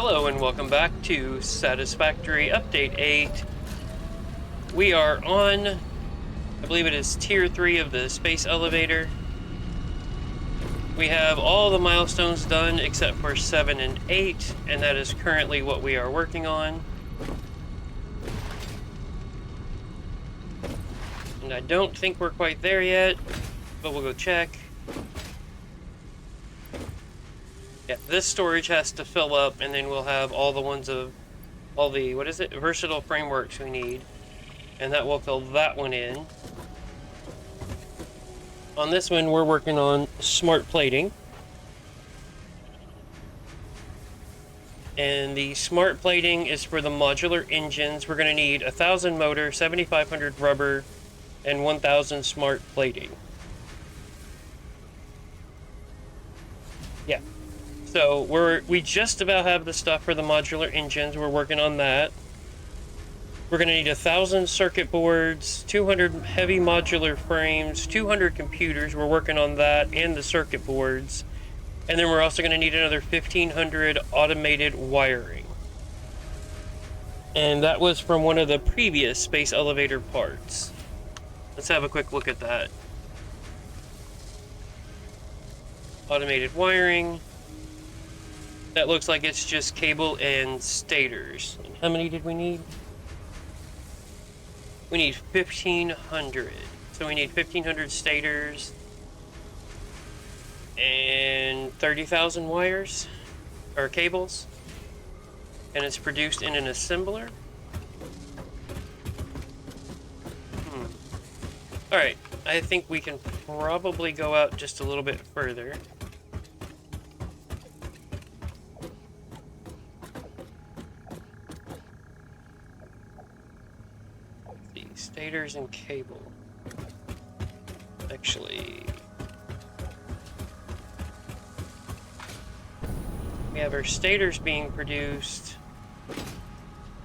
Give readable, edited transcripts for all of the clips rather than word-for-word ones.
Hello and welcome back to Satisfactory Update 8. We are on, I believe it is Tier 3 of the space elevator. We have all the milestones done except for 7 and 8, and that is currently what we are working on. And I don't think we're quite there yet, but we'll go check. Yeah, this storage has to fill up, and then we'll have all the ones of all the, versatile frameworks we need. And that will fill that one in. On this one, we're working on smart plating. And the smart plating is for the modular engines. We're going to need 1,000 motor, 7,500 rubber, and 1,000 smart plating. Yeah. So we just about have the stuff for the modular engines. We're working on that. We're going to need 1,000 circuit boards, 200 heavy modular frames, 200 computers. We're working on that and the circuit boards. And then we're also going to need another 1,500 automated wiring. And that was from one of the previous space elevator parts. Let's have a quick look at that. Automated wiring. That looks like it's just cable and stators. And how many did we need? We need 1,500. So we need 1,500 stators and 30,000 wires or cables. And it's produced in an assembler. Alright, I think we can probably go out just a little bit further. The stators and cable. Actually, we have our stators being produced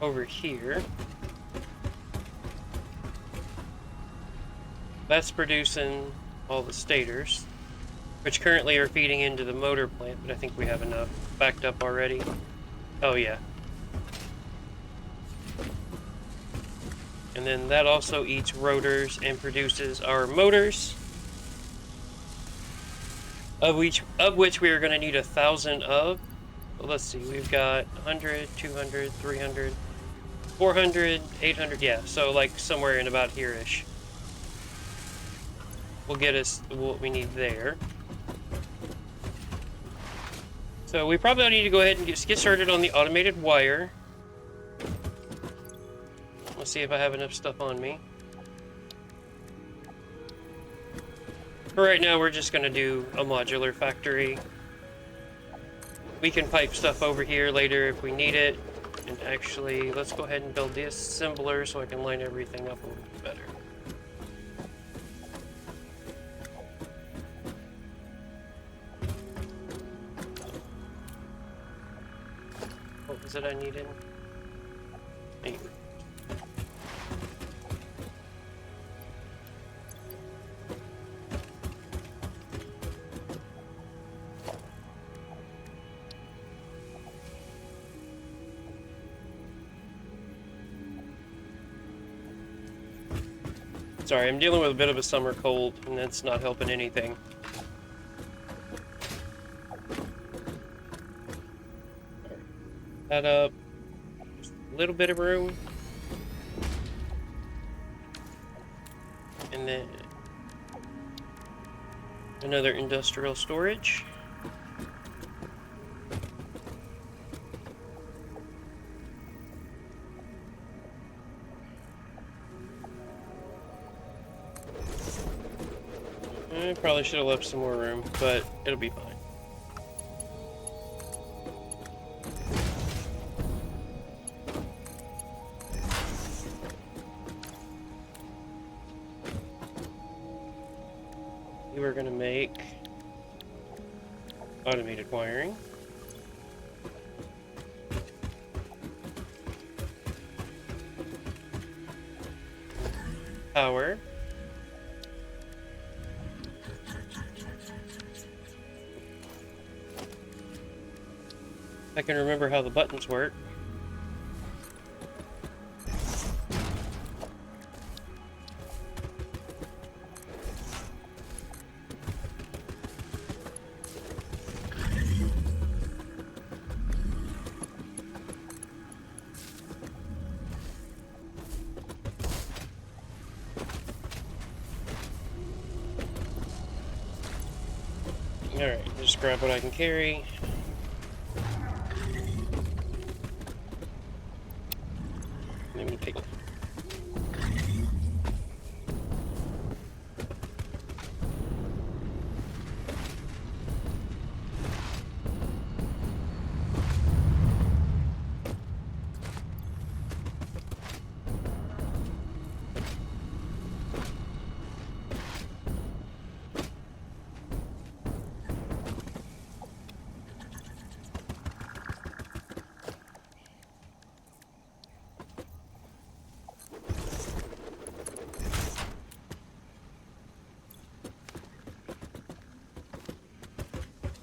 over here. That's producing all the stators, which currently are feeding into the motor plant, but I think we have enough backed up already. Oh yeah. And then that also eats rotors and produces our motors, of which we are going to need 1,000 of. Well, let's see, we've got 100, 200, 300, 400, 800, yeah, so like somewhere in about here-ish will get us what we need there. So we probably need to go ahead and get started on the automated wire. Let's see if I have enough stuff on me. For right now, we're just going to do a modular factory. We can pipe stuff over here later if we need it. And actually, let's go ahead and build the assembler so I can line everything up a little bit better. What was it I needed? Anyway. Sorry, I'm dealing with a bit of a summer cold, and that's not helping anything. That up. Just a little bit of room. And then another industrial storage. I probably should have left some more room, but it'll be fine. We were going to make automated wiring. Power. I can remember how the buttons work. Alright, just grab what I can carry. Let me take it.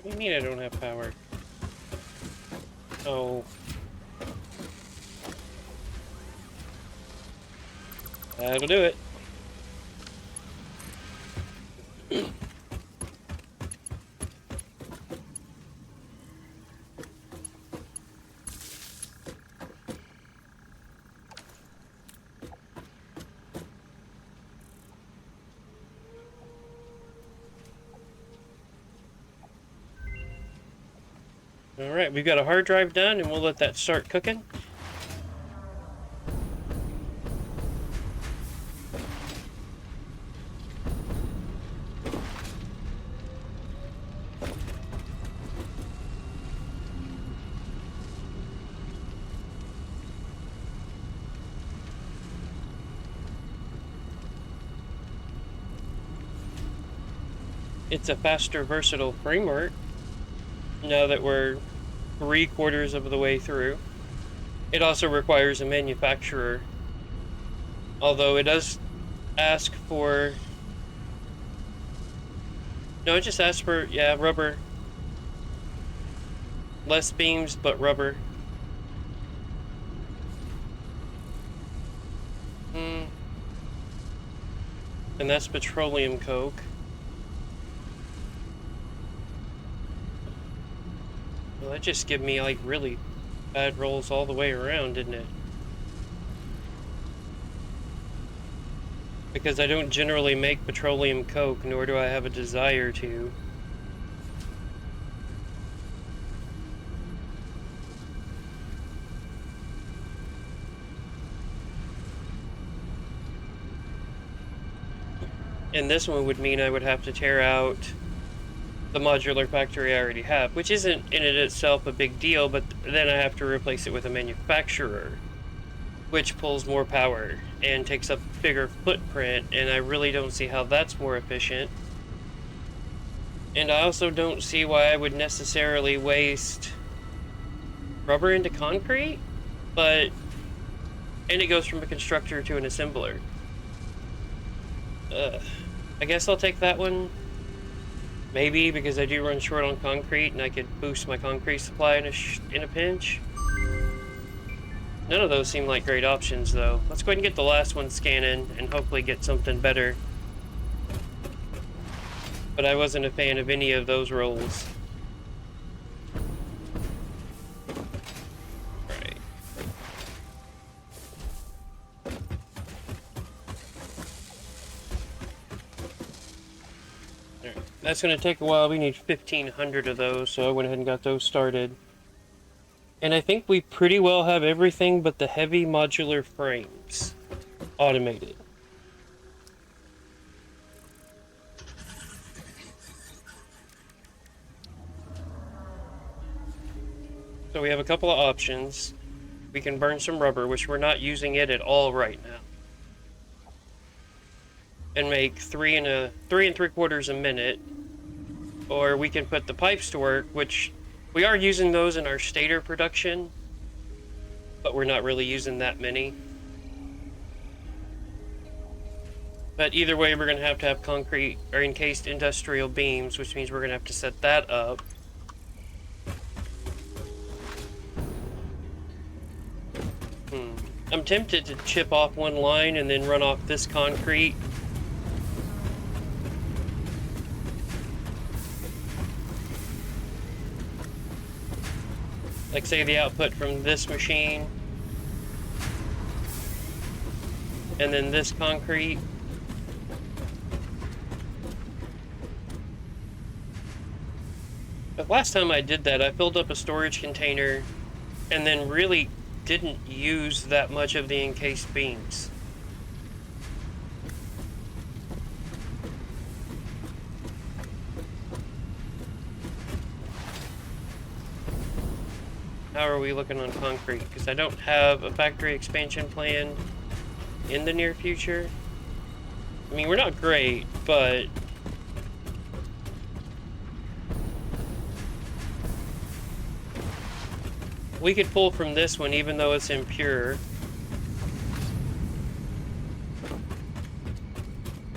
What do you mean I don't have power? Oh. That'll do it. Alright, we've got a hard drive done, and we'll let that start cooking. It's a faster, versatile framework. Now that we're 3/4 of the way through. It also requires a manufacturer. Although it does ask for... No, it just asks for, yeah, rubber. Less beams, but rubber. And that's petroleum coke. Well, that just gave me, like, really bad rolls all the way around, didn't it? Because I don't generally make petroleum coke, nor do I have a desire to. And this one would mean I would have to tear out the modular factory I already have, which isn't in it itself a big deal, but then I have to replace it with a manufacturer, which pulls more power and takes up a bigger footprint, and I really don't see how that's more efficient. And I also don't see why I would necessarily waste rubber into concrete, and it goes from a constructor to an assembler. I guess I'll take that one. Maybe, because I do run short on concrete, and I could boost my concrete supply in a pinch. None of those seem like great options, though. Let's go ahead and get the last one scanning, and hopefully get something better. But I wasn't a fan of any of those rolls. Right. Alright, that's going to take a while. We need 1,500 of those, so I went ahead and got those started. And I think we pretty well have everything but the heavy modular frames automated. So we have a couple of options. We can burn some rubber, which we're not using it at all right now, and make 3 3/4 a minute. Or we can put the pipes to work, which we are using those in our stator production, but we're not really using that many. But either way, we're going to have concrete or encased industrial beams, which means we're going to have to set that up. I'm tempted to chip off one line and then run off this concrete. Like, say, the output from this machine. And then this concrete. But last time I did that, I filled up a storage container and then really didn't use that much of the encased beams. How are we looking on concrete? Because I don't have a factory expansion plan in the near future. I mean, we're not great, but we could pull from this one even though it's impure.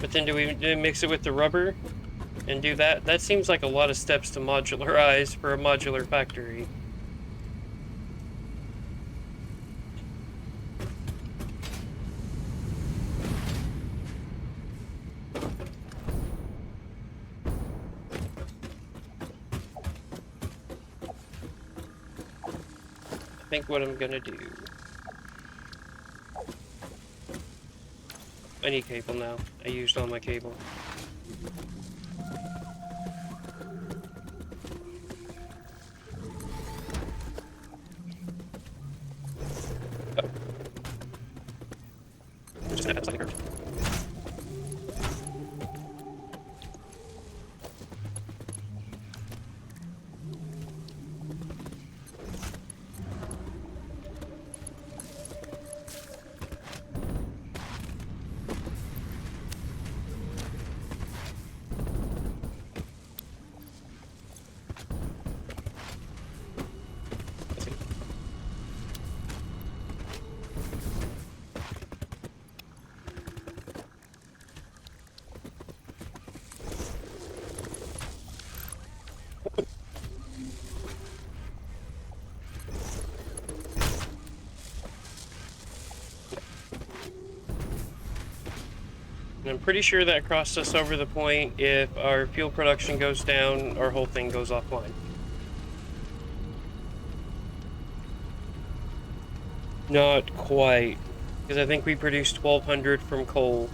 But then do we mix it with the rubber and do that? That seems like a lot of steps to modularize for a modular factory. I think what I'm gonna do... I need cable now. I used all my cable. Oh. I'm just gonna have something curved. And I'm pretty sure that crossed us over the point. If our fuel production goes down, our whole thing goes offline. Not quite, because I think we produced 1,200 from coal.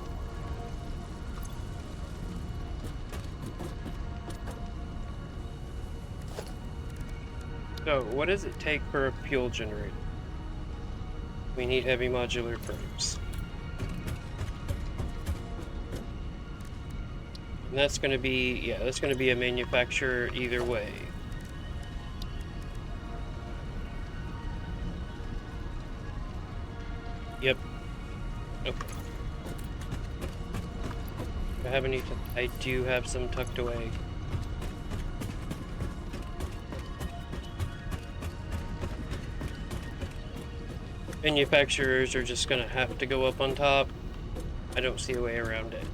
So, what does it take for a fuel generator? We need heavy modular frames. And that's going to be, yeah, that's going to be a manufacturer either way. Yep. Okay. I have any, I do have some tucked away. Manufacturers are just going to have to go up on top. I don't see a way around it.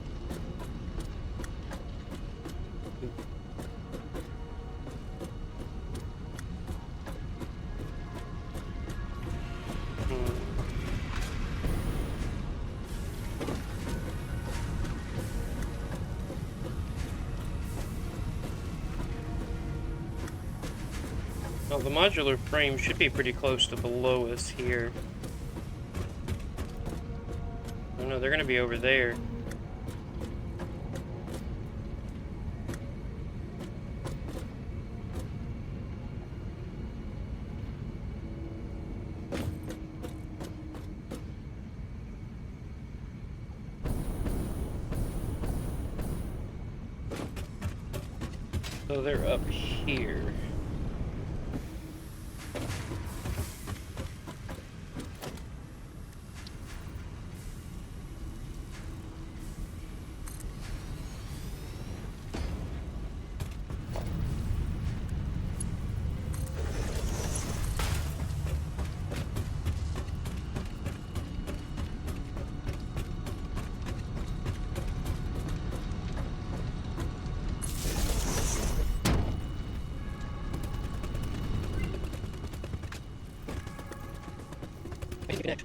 Well, the modular frame should be pretty close to below us here. Oh no, they're gonna be over there. So they're up here. Connect.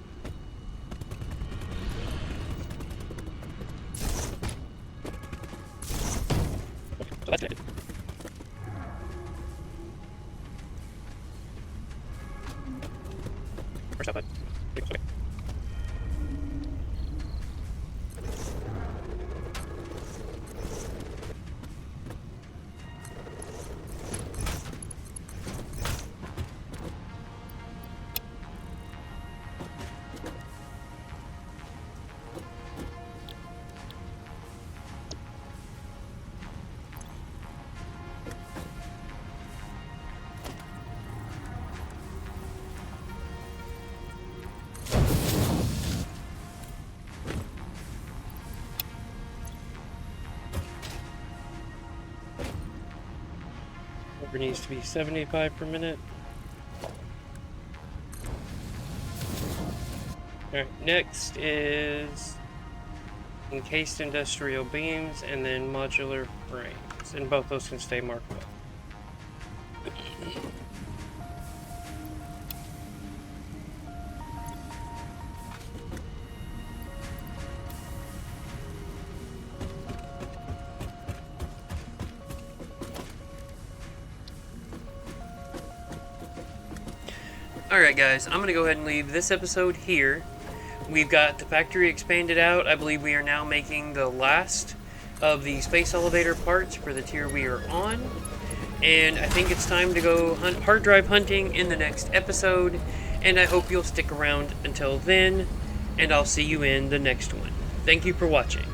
Rubber needs to be 75 per minute. Alright, next is encased industrial beams and then modular frames. And both those can stay marked up. Alright guys, I'm going to go ahead and leave this episode here. We've got the factory expanded out. I believe we are now making the last of the space elevator parts for the tier we are on. And I think it's time to go hard drive hunting in the next episode. And I hope you'll stick around until then. And I'll see you in the next one. Thank you for watching.